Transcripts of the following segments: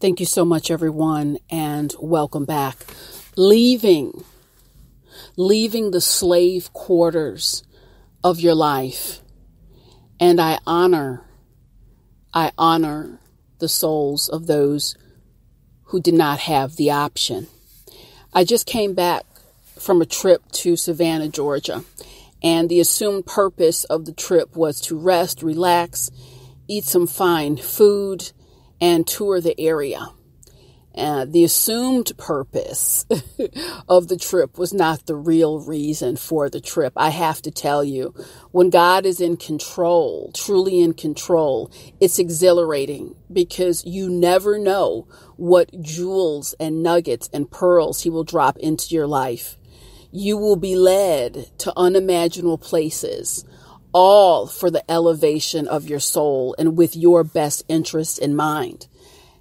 Thank you so much, everyone, and welcome back. Leaving the slave quarters of your life. And I honor the souls of those who did not have the option. I just came back from a trip to Savannah, Georgia, and the assumed purpose of the trip was to rest, relax, eat some fine food, and tour the area. The assumed purpose of the trip was not the real reason for the trip. I have to tell you, when God is in control, truly in control, it's exhilarating because you never know what jewels and nuggets and pearls He will drop into your life. You will be led to unimaginable places, all for the elevation of your soul and with your best interest in mind.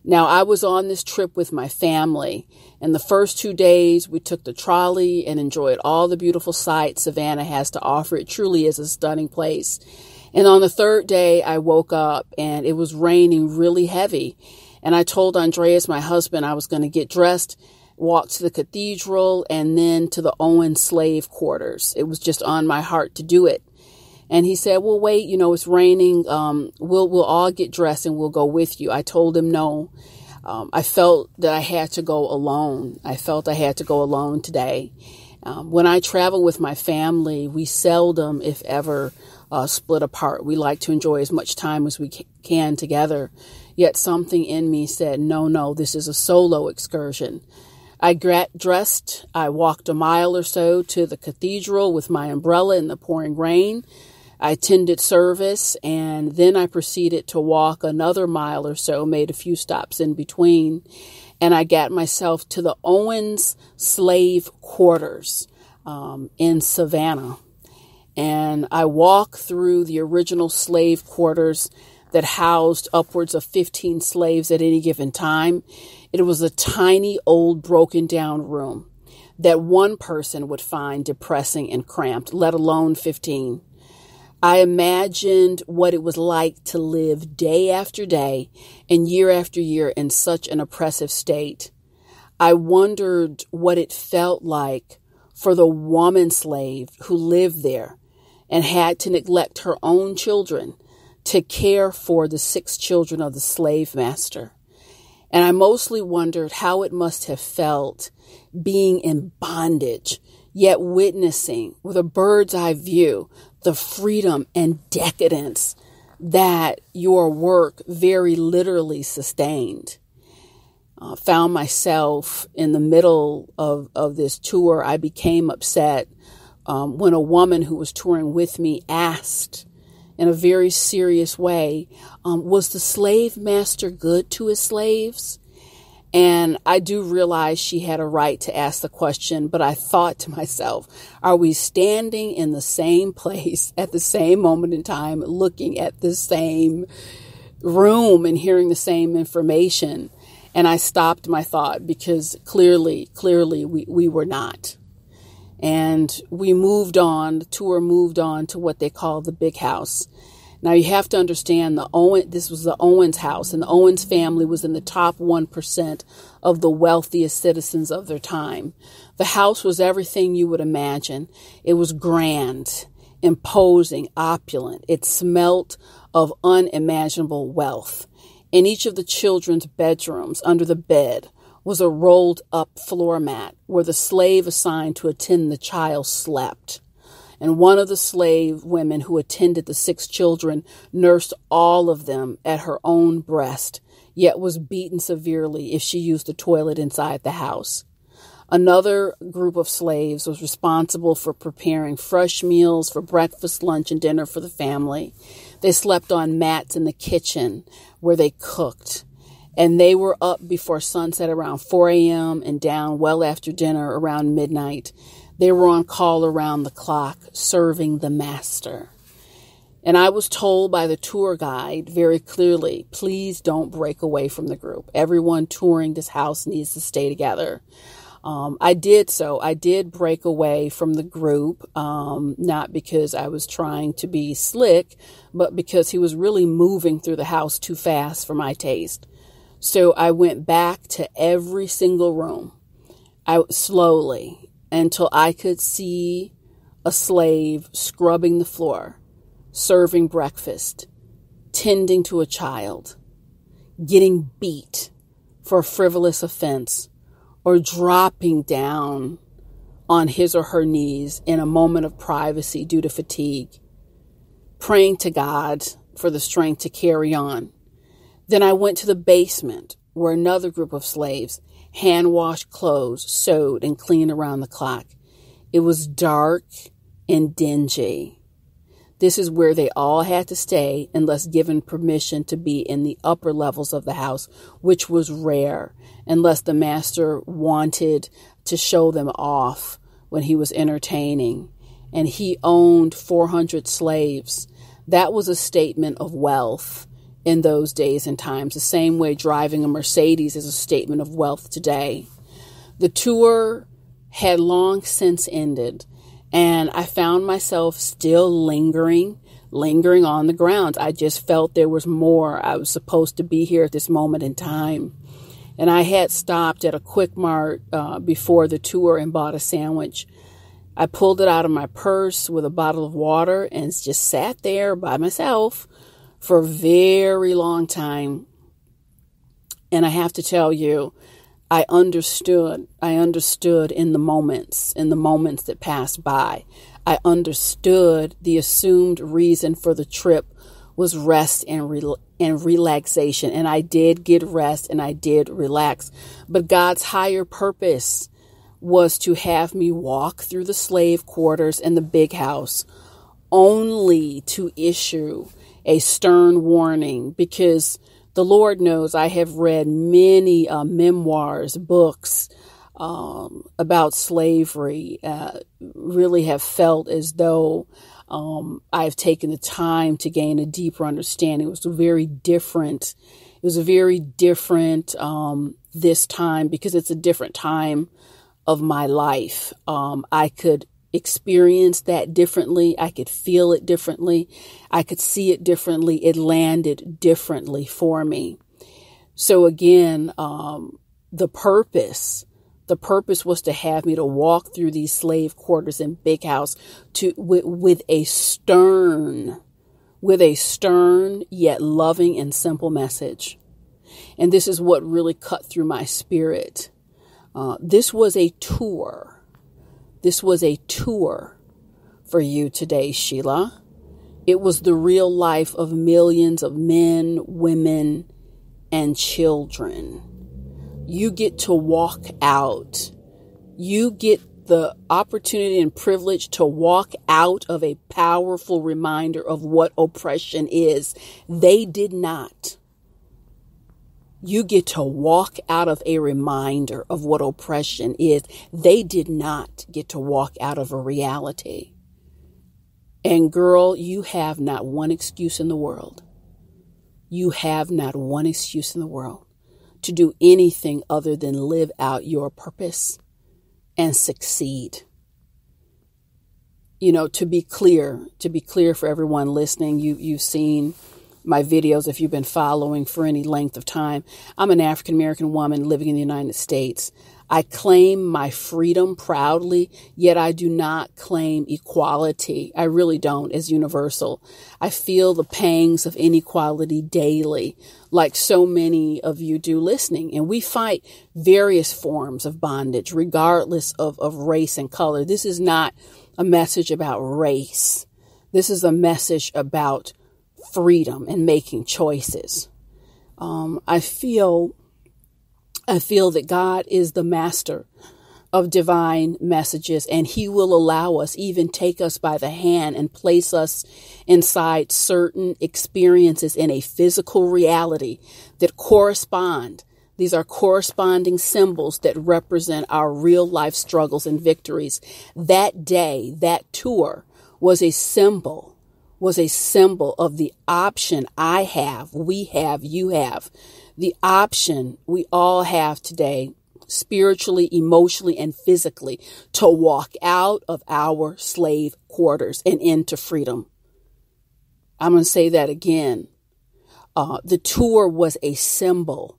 Now, I was on this trip with my family, and the first 2 days we took the trolley and enjoyed all the beautiful sights Savannah has to offer. It truly is a stunning place. And on the third day, I woke up and it was raining really heavy. And I told Andreas, my husband, I was going to get dressed, walk to the cathedral, and then to the Owen slave quarters. It was just on my heart to do it. And he said, well, wait, it's raining. We'll all get dressed and we'll go with you. I told him no. I felt that I had to go alone. I felt I had to go alone today. When I travel with my family, we seldom, if ever, split apart. We like to enjoy as much time as we can together. Yet something in me said, no, this is a solo excursion. I dressed. I walked a mile or so to the cathedral with my umbrella in the pouring rain. I attended service, and then I proceeded to walk another mile or so, made a few stops in between, and I got myself to the Owens slave quarters in Savannah. And I walked through the original slave quarters that housed upwards of 15 slaves at any given time. It was a tiny, old, broken down room that one person would find depressing and cramped, let alone 15. I imagined what it was like to live day after day and year after year in such an oppressive state. I wondered what it felt like for the woman slave who lived there and had to neglect her own children to care for the 6 children of the slave master. And I mostly wondered how it must have felt being in bondage, yet witnessing with a bird's eye view the freedom and decadence that your work very literally sustained. Found myself in the middle of this tour. I became upset when a woman who was touring with me asked in a very serious way, was the slave master good to his slaves? And I do realize she had a right to ask the question, but I thought to myself, are we standing in the same place at the same moment in time, looking at the same room and hearing the same information? And I stopped my thought because clearly we were not. And we moved on, the tour moved on to what they call the big house. Now, you have to understand this was the Owens house, and the Owens family was in the top 1% of the wealthiest citizens of their time. The house was everything you would imagine. It was grand, imposing, opulent. It smelt of unimaginable wealth. In each of the children's bedrooms, under the bed, was a rolled up floor mat where the slave assigned to attend the child slept. And one of the slave women who attended the 6 children nursed all of them at her own breast, yet was beaten severely if she used the toilet inside the house. Another group of slaves was responsible for preparing fresh meals for breakfast, lunch, and dinner for the family. They slept on mats in the kitchen where they cooked. And they were up before sunset around 4 a.m. and down well after dinner around midnight. They were on call around the clock, serving the master. And I was told by the tour guide very clearly, please don't break away from the group. Everyone touring this house needs to stay together. I did so. I did break away from the group, not because I was trying to be slick, but because he was really moving through the house too fast for my taste. So I went back to every single room. Slowly, until I could see a slave scrubbing the floor, serving breakfast, tending to a child, getting beat for a frivolous offense, or dropping down on his or her knees in a moment of privacy due to fatigue, praying to God for the strength to carry on. Then I went to the basement where another group of slaves hand-washed clothes, sewed, and cleaned around the clock. It was dark and dingy. This is where they all had to stay unless given permission to be in the upper levels of the house, which was rare, unless the master wanted to show them off when he was entertaining. And he owned 400 slaves. That was a statement of wealth in those days and times, the same way driving a Mercedes is a statement of wealth today. The tour had long since ended, and I found myself still lingering on the grounds. I just felt there was more. I was supposed to be here at this moment in time. And I had stopped at a Quick Mart before the tour and bought a sandwich. I pulled it out of my purse with a bottle of water and just sat there by myself for a very long time. And I have to tell you, I understood in the moments that passed by. I understood the assumed reason for the trip was rest and relaxation. And I did get rest and I did relax. But God's higher purpose was to have me walk through the slave quarters and the big house, only to issue a stern warning, because the Lord knows I have read many memoirs, books about slavery, really have felt as though I've taken the time to gain a deeper understanding. It was very different. It was very different this time because it's a different time of my life. I could experience that differently. I could feel it differently. I could see it differently. It landed differently for me. So again, the purpose was to have me to walk through these slave quarters and big house with a stern yet loving and simple message. And this is what really cut through my spirit. This was a tour. This was a tour for you today, Sheila. It was the real life of millions of men, women, and children. You get to walk out. You get the opportunity and privilege to walk out of a powerful reminder of what oppression is. They did not. You get to walk out of a reminder of what oppression is. They did not get to walk out of a reality. And girl, you have not one excuse in the world. You have not one excuse in the world to do anything other than live out your purpose and succeed. You know, to be clear for everyone listening, you've seen my videos if you've been following for any length of time. I'm an African American woman living in the United States. I claim my freedom proudly, yet I do not claim equality. I really don't, as universal. I feel the pangs of inequality daily, like so many of you do listening. And we fight various forms of bondage, regardless of race and color. This is not a message about race. This is a message about freedom and making choices. I feel that God is the master of divine messages, and he will allow us, even take us by the hand and place us inside certain experiences in a physical reality that correspond. These are corresponding symbols that represent our real life struggles and victories. That day, that tour was a symbol of the option I have, we have, you have, the option we all have today, spiritually, emotionally, and physically, to walk out of our slave quarters and into freedom. I'm going to say that again. The tour was a symbol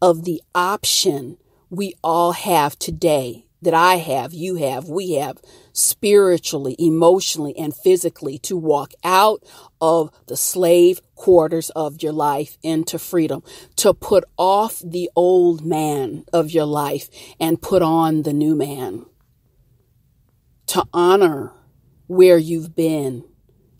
of the option we all have today, that I have, you have, we have, spiritually, emotionally, and physically, to walk out of the slave quarters of your life into freedom, to put off the old man of your life and put on the new man, to honor where you've been.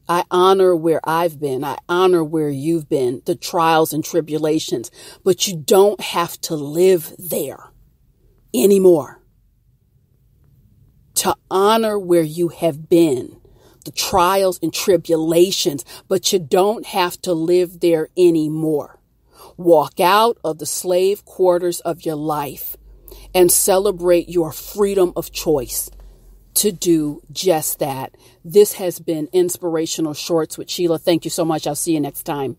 I honor where I've been. I honor where you've been, the trials and tribulations, but you don't have to live there anymore. To honor where you have been, the trials and tribulations, but you don't have to live there anymore. Walk out of the slave quarters of your life and celebrate your freedom of choice to do just that. This has been Inspirational Shorts with Sheila. Thank you so much. I'll see you next time.